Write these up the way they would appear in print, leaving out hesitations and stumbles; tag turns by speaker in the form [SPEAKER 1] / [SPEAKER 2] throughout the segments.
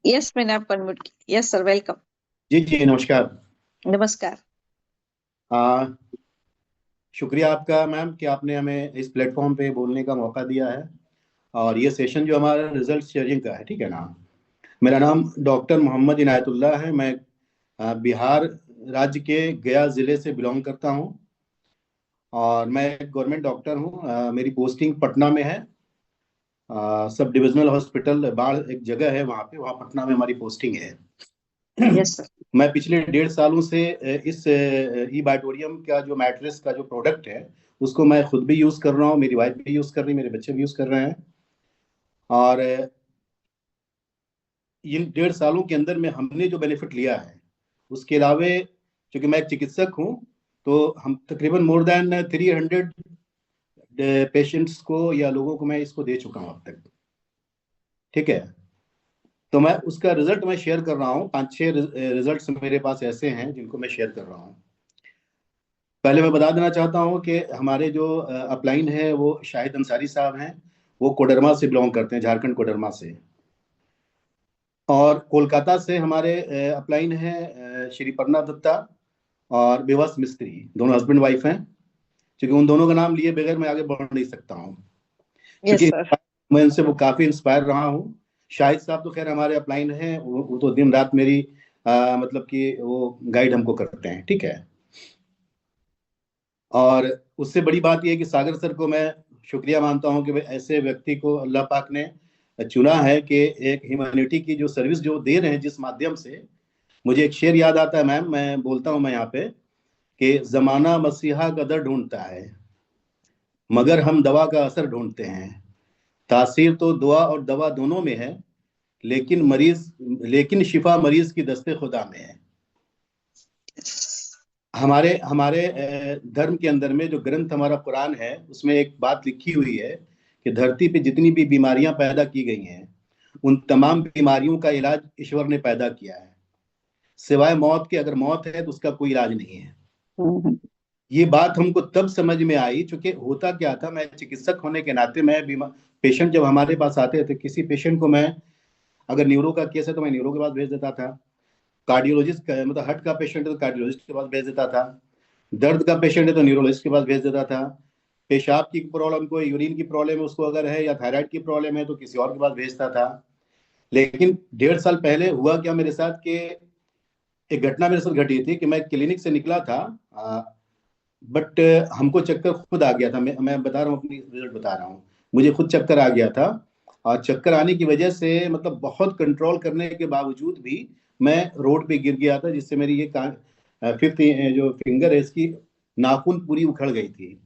[SPEAKER 1] Yes, मैंने आपको unmute किया। Yes sir, welcome.
[SPEAKER 2] जी जी नमस्कार।
[SPEAKER 1] नमस्कार।
[SPEAKER 2] आ, शुक्रिया आपका मैम कि आपने हमें इस प्लेटफॉर्म पे बोलने का मौका दिया है। और ये सेशन जो हमारा रिजल्ट शेयरिंग का है, ठीक है ना। मेरा नाम डॉक्टर मोहम्मद इनायतुल्लाह है। मैं बिहार राज्य के गया ज़िले से बिलोंग करता हूँ और मैं एक गवर्नमेंट डॉक्टर हूँ। मेरी पोस्टिंग पटना में है। सब डिविजनल हॉस्पिटल बाढ़ एक जगह है, वहाँ पे, वहाँ पटना में हमारी पोस्टिंग है।
[SPEAKER 1] Yes sir.
[SPEAKER 2] मैं पिछले 1.5 सालों से इस ई बायोटोरियम का जो मैट्रेस का जो प्रोडक्ट है उसको मैं खुद भी यूज़ कर रहा हूँ, मेरी वाइफ भी यूज़ कर रही है, मेरे बच्चे भी यूज़ कर रहे हैं। और इन 1.5 सालों के अंदर में हमने जो बेनिफिट लिया है उसके अलावे, क्योंकि मैं एक चिकित्सक हूँ, तो हम तकरीबन मोर देन 300 पेशेंट्स को या लोगों को मैं इसको दे चुका हूँ अब तक। ठीक है, तो मैं उसका रिजल्ट मैं शेयर कर रहा हूँ। 5-6 रिजल्ट्स मेरे पास ऐसे हैं जिनको मैं शेयर कर रहा हूँ। पहले मैं बता देना चाहता हूँ कि हमारे जो अपलाइन है वो शाहिद अंसारी साहब हैं। वो कोडरमा से बिलोंग करते हैं, झारखंड कोडरमा से। और कोलकाता से हमारे अपलाइन है श्री पर्णा दत्ता और बेवस मिस्त्री, दोनों हस्बैंड वाइफ हैं। क्योंकि उन दोनों का नाम लिए बगैर मैं आगे बढ़ नहीं सकता हूँ,
[SPEAKER 1] यस
[SPEAKER 2] क्योंकि
[SPEAKER 1] सर।
[SPEAKER 2] मैं उनसे वो काफ़ी इंस्पायर रहा हूँ। शाहिद साहब तो खैर हमारे अपलाइन हैं, वो तो दिन रात मेरी मतलब कि वो गाइड हमको करते हैं। ठीक है। और उससे बड़ी बात यह है कि सागर सर को मैं शुक्रिया मानता हूं कि वे ऐसे व्यक्ति को अल्लाह पाक ने चुना है कि एक ह्यूमैनिटी की जो सर्विस जो दे रहे हैं जिस माध्यम से। मुझे एक शेर याद आता है मैम, मैं बोलता हूं मैं यहाँ पे, कि जमाना मसीहा का दर ढूंढता है मगर हम दवा का असर ढूंढते हैं। तासीर तो दुआ और दवा दोनों में है, लेकिन शिफा मरीज की दस्ते खुदा में है। हमारे हमारे धर्म के अंदर में जो ग्रंथ हमारा कुरान है उसमें एक बात लिखी हुई है कि धरती पे जितनी भी बीमारियां पैदा की गई हैं उन तमाम बीमारियों का इलाज ईश्वर ने पैदा किया है, सिवाय मौत के। अगर मौत है तो उसका कोई इलाज नहीं है।
[SPEAKER 1] हम्म।
[SPEAKER 2] ये बात हमको तब समझ में आई, चूंकि होता क्या था, मैं चिकित्सक होने के नाते मैं बीमार पेशेंट जब हमारे पास आते थे, किसी पेशेंट को मैं, अगर न्यूरो का केस है तो मैं न्यूरो के पास भेज देता था। कार्डियोलॉजिस्ट का मतलब हार्ट का पेशेंट है तो कार्डियोलॉजिस्ट के पास भेज देता था। दर्द का पेशेंट है तो न्यूरोलॉजिस्ट के पास भेज देता था। पेशाब की प्रॉब्लम, कोई यूरिन की प्रॉब्लम है उसको अगर है, या थायराइड की प्रॉब्लम है तो किसी और के पास भेजता था। लेकिन 1.5 साल पहले हुआ क्या मेरे साथ कि एक घटना मेरे साथ घटी थी कि मैं क्लिनिक से निकला था, बट हमको चक्कर खुद आ गया था। मैं बता रहा हूँ, अपनी रिजल्ट बता रहा हूँ। मुझे खुद चक्कर आ गया था और चक्कर आने की वजह से मतलब बहुत कंट्रोल करने के बावजूद भी मैं रोड पे गिर गया था, जिससे मेरी ये फिफ्थ जो फिंगर है इसकी नाखून पूरी उखड़ गई थी।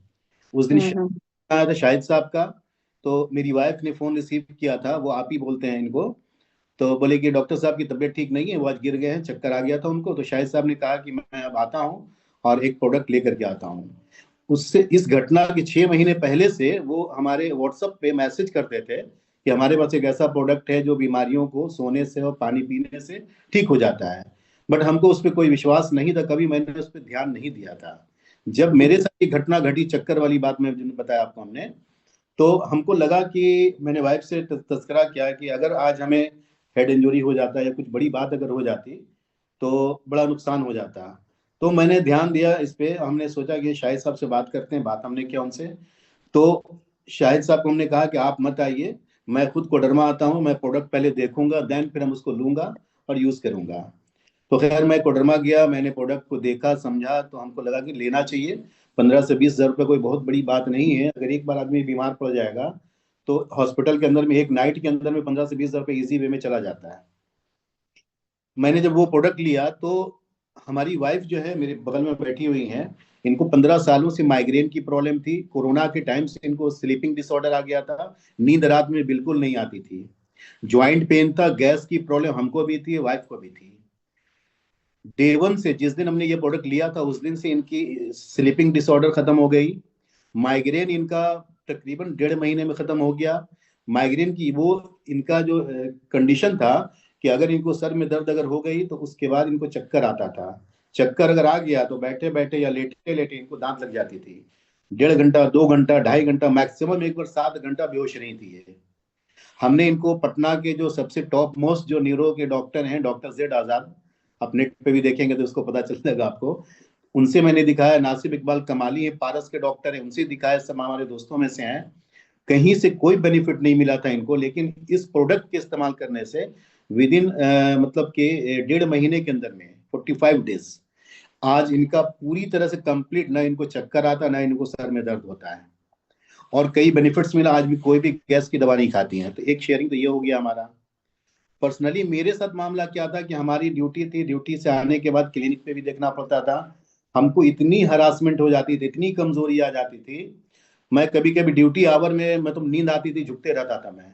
[SPEAKER 2] उस दिन
[SPEAKER 1] हम्म।
[SPEAKER 2] आया था शाहिद साहब का, तो मेरी वाइफ ने फोन रिसीव किया था, वो आप ही बोलते हैं इनको। तो बोले कि डॉक्टर साहब की तबीयत ठीक नहीं है, वो आज गिर गए हैं, चक्कर आ गया था उनको। तो शाहिद साहब ने कहा कि मैं अब आता हूँ और एक प्रोडक्ट लेकर के आता हूँ। उससे इस घटना के 6 महीने पहले से वो हमारे व्हाट्सएप पे मैसेज करते थे कि हमारे पास एक ऐसा प्रोडक्ट है जो बीमारियों को सोने से और पानी पीने से ठीक हो जाता है। बट हमको उस पर कोई विश्वास नहीं था, कभी मैंने उस पर ध्यान नहीं दिया था। जब मेरे साथ ये घटना घटी, चक्कर वाली बात मैं जो बताया आपको हमने, तो हमको लगा कि मैंने वाइफ से तस्करा किया कि अगर आज हमें हेड इंजरी हो जाता या कुछ बड़ी बात अगर हो जाती तो बड़ा नुकसान हो जाता। तो मैंने ध्यान दिया इस पे, हमने सोचा कि शाहिद साहब से बात करते हैं। बात हमने किया उनसे, तो शाहिद साहब को हमने कहा कि आप मत आइए, मैं खुद कोडरमा आता हूँ, मैं प्रोडक्ट पहले देखूंगा, देन फिर हम उसको लूंगा और यूज करूंगा। तो खैर मैं कोडरमा गया, मैंने प्रोडक्ट को देखा समझा, तो हमको लगा कि लेना चाहिए। 15 से 20 हज़ार रुपये कोई बहुत बड़ी बात नहीं है। अगर एक बार आदमी बीमार पड़ जाएगा तो हॉस्पिटल के अंदर में एक नाइट के अंदर में 15 से 20 हज़ार रुपये इजी वे में चला जाता है। मैंने जब वो प्रोडक्ट लिया तो हमारी वाइफ जो है मेरे बगल में बैठी हुई हैं, इनको 15 सालों से माइग्रेन की प्रॉब्लम थी। कोरोना के टाइम से इनको स्लीपिंग डिसऑर्डर आ गया था, नींद रात में बिल्कुल नहीं आती थी। ज्वाइंट पेन था, गैस की प्रॉब्लम हमको भी थी, वाइफ को भी थी। डे 1 से, जिस दिन हमने ये प्रोडक्ट लिया था उस दिन से इनकी स्लीपिंग डिसऑर्डर खत्म हो गई। माइग्रेन इनका तकरीबन 1.5 महीने में खत्म हो गया। माइग्रेन की वो इनका जो कंडीशन था कि अगर इनको सर में दर्द अगर हो गई तो उसके बाद इनको चक्कर आता था। चक्कर अगर आ गया तो बैठे बैठे या लेटे लेटे इनको दांत लग जाती थी। 1.5 घंटा, 2 घंटा, 2.5 घंटा, मैक्सिमम एक बार 7 घंटा बेहोश रही थी ये। हमने इनको पटना के जो सबसे टॉप मोस्ट जो न्यूरो के डॉक्टर हैं, डॉक्टर जेड आजाद, आप नेट पे भी देखेंगे तो उसको पता चल जाएगा आपको, उनसे मैंने दिखाया। नासिब इकबाल कमाली है, पारस के डॉक्टर हैं, उनसे दिखाया, सब हमारे दोस्तों में से हैं। कहीं से कोई बेनिफिट नहीं मिला था इनको, लेकिन इस प्रोडक्ट के इस्तेमाल करने से विद इन मतलब के 1.5 महीने के अंदर में 45 डेज आज इनका पूरी तरह से कंप्लीट, ना इनको चक्कर आता, ना इनको सर में दर्द होता है, और कई बेनिफिट्स मिला। आज भी कोई भी गैस की दवा नहीं खाती हैं। तो एक शेयरिंग तो ये हो गया हमारा। पर्सनली मेरे साथ मामला क्या था कि हमारी ड्यूटी थी, ड्यूटी से आने के बाद क्लिनिक पे भी देखना पड़ता था। हमको इतनी हरासमेंट हो जाती थी, इतनी कमजोरी आ जाती थी, मैं कभी कभी ड्यूटी आवर में मतलब नींद आती थी, झुकते रहता था मैं।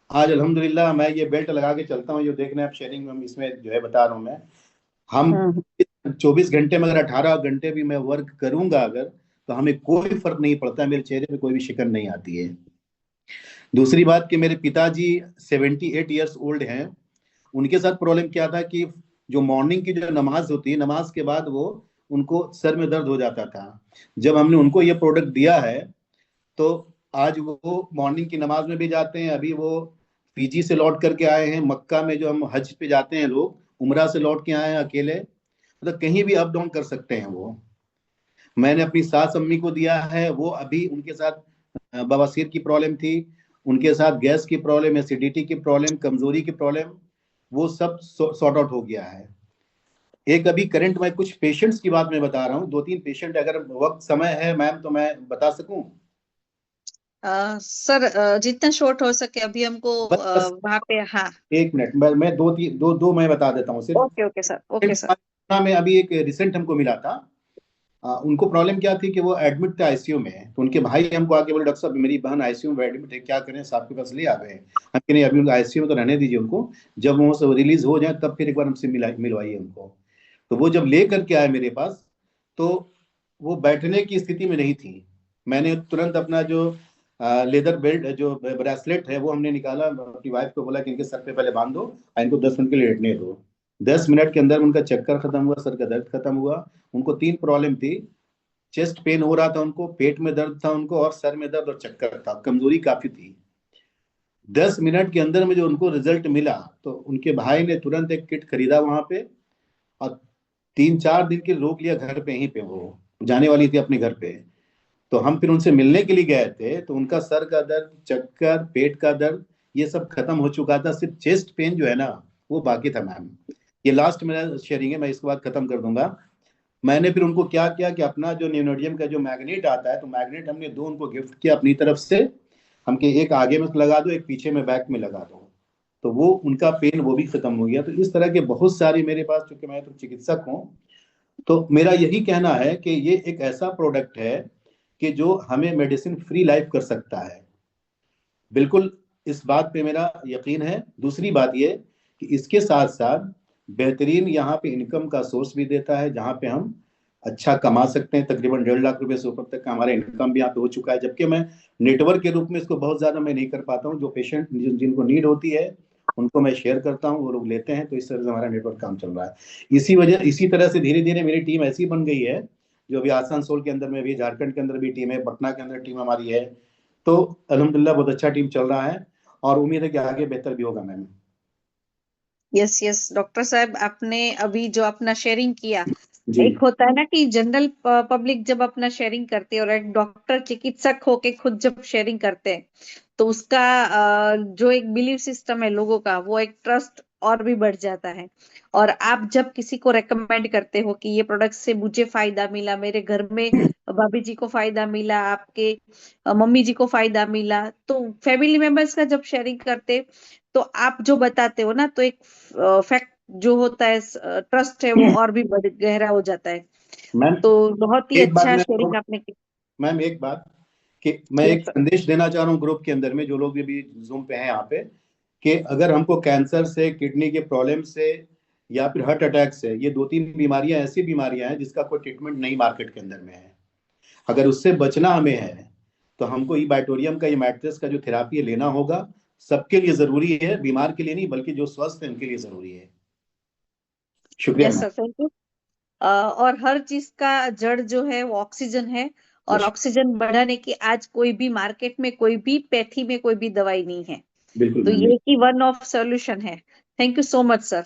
[SPEAKER 2] आज अल्हम्दुलिल्लाह मैं ये बेल्ट लगा के चलता हूँ, जो देख रहे हैं आप शेयरिंग में, इसमें जो है बता रहा हूँ मैं। हम
[SPEAKER 1] हम्म
[SPEAKER 2] 24 घंटे में अगर 18 घंटे भी मैं वर्क करूंगा अगर, तो हमें कोई फर्क नहीं पड़ता, मेरे चेहरे पे कोई भी शिकन नहीं आती है। दूसरी बात कि मेरे पिताजी 78 ईयर्स ओल्ड हैं। उनके साथ प्रॉब्लम क्या था कि जो मॉर्निंग की जो नमाज होती है, नमाज के बाद वो उनको सर में दर्द हो जाता था। जब हमने उनको ये प्रोडक्ट दिया है, तो आज वो मॉर्निंग की नमाज में भी जाते हैं। अभी वो फीजी से लौट करके आए हैं, मक्का में जो हम हज पे जाते हैं लोग, उमरा से लौट के आए हैं अकेले, मतलब कहीं भी अप डाउन कर सकते हैं वो। मैंने अपनी सास अम्मी को दिया है, वो अभी उनके साथ बवासीर की प्रॉब्लम थी, उनके साथ गैस की प्रॉब्लम, एसिडिटी की प्रॉब्लम, कमजोरी की प्रॉब्लम, वो सब सॉर्ट आउट हो गया है। एक अभी करंट में कुछ पेशेंट्स की बात मैं बता रहा हूँ, 2-3 पेशेंट, अगर वक्त समय है मैम तो मैं बता सकूं।
[SPEAKER 1] सर जितना शॉर्ट हो सके अभी हमको
[SPEAKER 2] बस
[SPEAKER 1] वहाँ पे। हाँ,
[SPEAKER 2] 1 मिनट, मैं दो तीन दो दो मैं बता देता हूँ सिर्फ।
[SPEAKER 1] Okay okay sir, okay sir.
[SPEAKER 2] में अभी एक रिसेंट हमको मिला था। उनको प्रॉब्लम क्या थी कि वो एडमिट थे आईसीयू में। तो उनके भाई हमको आके बोले, डॉक्टर साहब मेरी बहन आईसीयू में एडमिट है, क्या करें, साहब के पास ले आ गए। हम कह नहीं, अभी उनको आईसीयू में तो रहने दीजिए उनको, जब वो से रिलीज हो जाए तब फिर एक बार हमसे मिलवाइए उनको। तो वो जब ले करके आए मेरे पास, तो वो बैठने की स्थिति में नहीं थी। मैंने तुरंत अपना जो लेदर बेल्ट, जो ब्रेसलेट है, वो हमने निकाला, अपनी वाइफ को बोला कि इनके सर पे पहले बांध दो और इनको 10 मिनट के लिए लेटने दो। 10 मिनट के अंदर उनका चक्कर खत्म हुआ, सर का दर्द खत्म हुआ। उनको 3 प्रॉब्लम थी, चेस्ट पेन हो रहा था उनको, पेट में दर्द था उनको, और सर में दर्द और चक्कर था, कमजोरी काफी थी। 10 मिनट के अंदर में जो उनको रिजल्ट मिला, तो उनके भाई ने तुरंत एक किट खरीदा वहां पे, और 3-4 दिन के रोक लिया घर पे, यहीं पे वो जाने वाली थी अपने घर पे। तो हम फिर उनसे मिलने के लिए गए थे, तो उनका सर का दर्द, चक्कर, पेट का दर्द, ये सब खत्म हो चुका था। सिर्फ चेस्ट पेन जो है ना, वो बाकी था मैम। ये लास्ट मेरा शेयरिंग है, मैं इसके बाद खत्म कर दूंगा। मैंने फिर उनको क्या किया कि अपना जो न्यूनोडियम का जो मैग्नेट आता है, तो मैग्नेट हमने 2 उनको गिफ्ट किया अपनी तरफ से। हम के एक आगे में लगा दो, एक पीछे में बैक में लगा दो, तो वो उनका पेन वो भी खत्म हो गया। तो इस तरह के बहुत सारी मेरे पास, चूंकि मैं तो चिकित्सक हूँ, तो मेरा यही कहना है कि ये एक ऐसा प्रोडक्ट है कि जो हमें मेडिसिन फ्री लाइफ कर सकता है। बिल्कुल इस बात पे मेरा यकीन है। दूसरी बात ये कि इसके साथ साथ बेहतरीन यहाँ पे इनकम का सोर्स भी देता है, जहाँ पे हम अच्छा कमा सकते हैं। तकरीबन 1.5 लाख रुपए से ऊपर तक का हमारा इनकम भी यहाँ पे हो चुका है। जबकि मैं नेटवर्क के रूप में इसको बहुत ज्यादा मैं नहीं कर पाता हूँ। जो पेशेंट जिनको नीड होती है उनको मैं शेयर करता हूँ, वो लोग लेते हैं। तो इस तरह से हमारा नेटवर्क काम चल रहा है। इसी तरह से धीरे धीरे मेरी टीम ऐसी बन गई है, जो अभी आसनसोल के अंदर में भी, झारखंड के अंदर भी टीम है, पटना के अंदर टीम हमारी है। तो अल्हम्दुलिल्लाह बहुत अच्छा टीम चल रहा है, और उम्मीद है कि आगे बेहतर भी होगा मैम।
[SPEAKER 1] यस यस डॉक्टर साहब, आपने अभी जो अपना शेयरिंग किया,
[SPEAKER 2] जी
[SPEAKER 1] एक होता है ना कि जनरल पब्लिक जब अपना शेयरिंग करती है, और एक डॉक्टर चिकित्सक होके खुद जब शेयरिंग करते हैं, तो उसका जो एक बिलीफ सिस्टम है लोगों का, वो एक ट्रस्ट और भी बढ़ जाता है। और आप जब किसी को रेकमेंड करते हो कि ये प्रोडक्ट से मुझे फायदा मिला, मेरे घर में भाभी जी को फायदा मिला, आपके मम्मी जी को फायदा मिला, तो फैमिली मेंबर्स का जब शेयरिंग करते, तो आप जो बताते हो ना, तो एक फैक्ट जो होता है, ट्रस्ट है, वो और भी गहरा हो जाता है।
[SPEAKER 2] मैम,
[SPEAKER 1] तो बहुत ही
[SPEAKER 2] एक बात
[SPEAKER 1] अच्छा
[SPEAKER 2] मैं,
[SPEAKER 1] शेयरिंग आपने की।
[SPEAKER 2] मैम एक बात, कि मैं
[SPEAKER 1] यस
[SPEAKER 2] एक
[SPEAKER 1] सर।
[SPEAKER 2] संदेश देना चाह रहा हूँ ग्रुप के अंदर में, जो लोग भी जूम पे हैं यहाँ पे, कि अगर हमको कैंसर से, किडनी के प्रॉब्लम से, या फिर हार्ट अटैक से, ये 2-3 बीमारियां ऐसी बीमारियां हैं जिसका कोई ट्रीटमेंट नहीं मार्केट के अंदर में है। अगर उससे बचना हमें है, तो हमको ई बाइटोरियम का, ये मैट्रिक्स का जो थेरापी है लेना होगा। सबके लिए जरूरी है, बीमार के लिए नहीं, बल्कि जो स्वस्थ है उनके लिए जरूरी है। शुक्रिया
[SPEAKER 1] yes
[SPEAKER 2] ma'am.
[SPEAKER 1] Sir, thank you. और हर चीज का जड़ जो है वो ऑक्सीजन है, और
[SPEAKER 2] बेशक,
[SPEAKER 1] ऑक्सीजन बढ़ाने की आज कोई भी मार्केट में, कोई भी पैथी में कोई भी दवाई नहीं है।
[SPEAKER 2] बिल्कुल
[SPEAKER 1] तो
[SPEAKER 2] मैम,
[SPEAKER 1] ये की वन ऑफ सॉल्यूशन है। Thank you so much sir.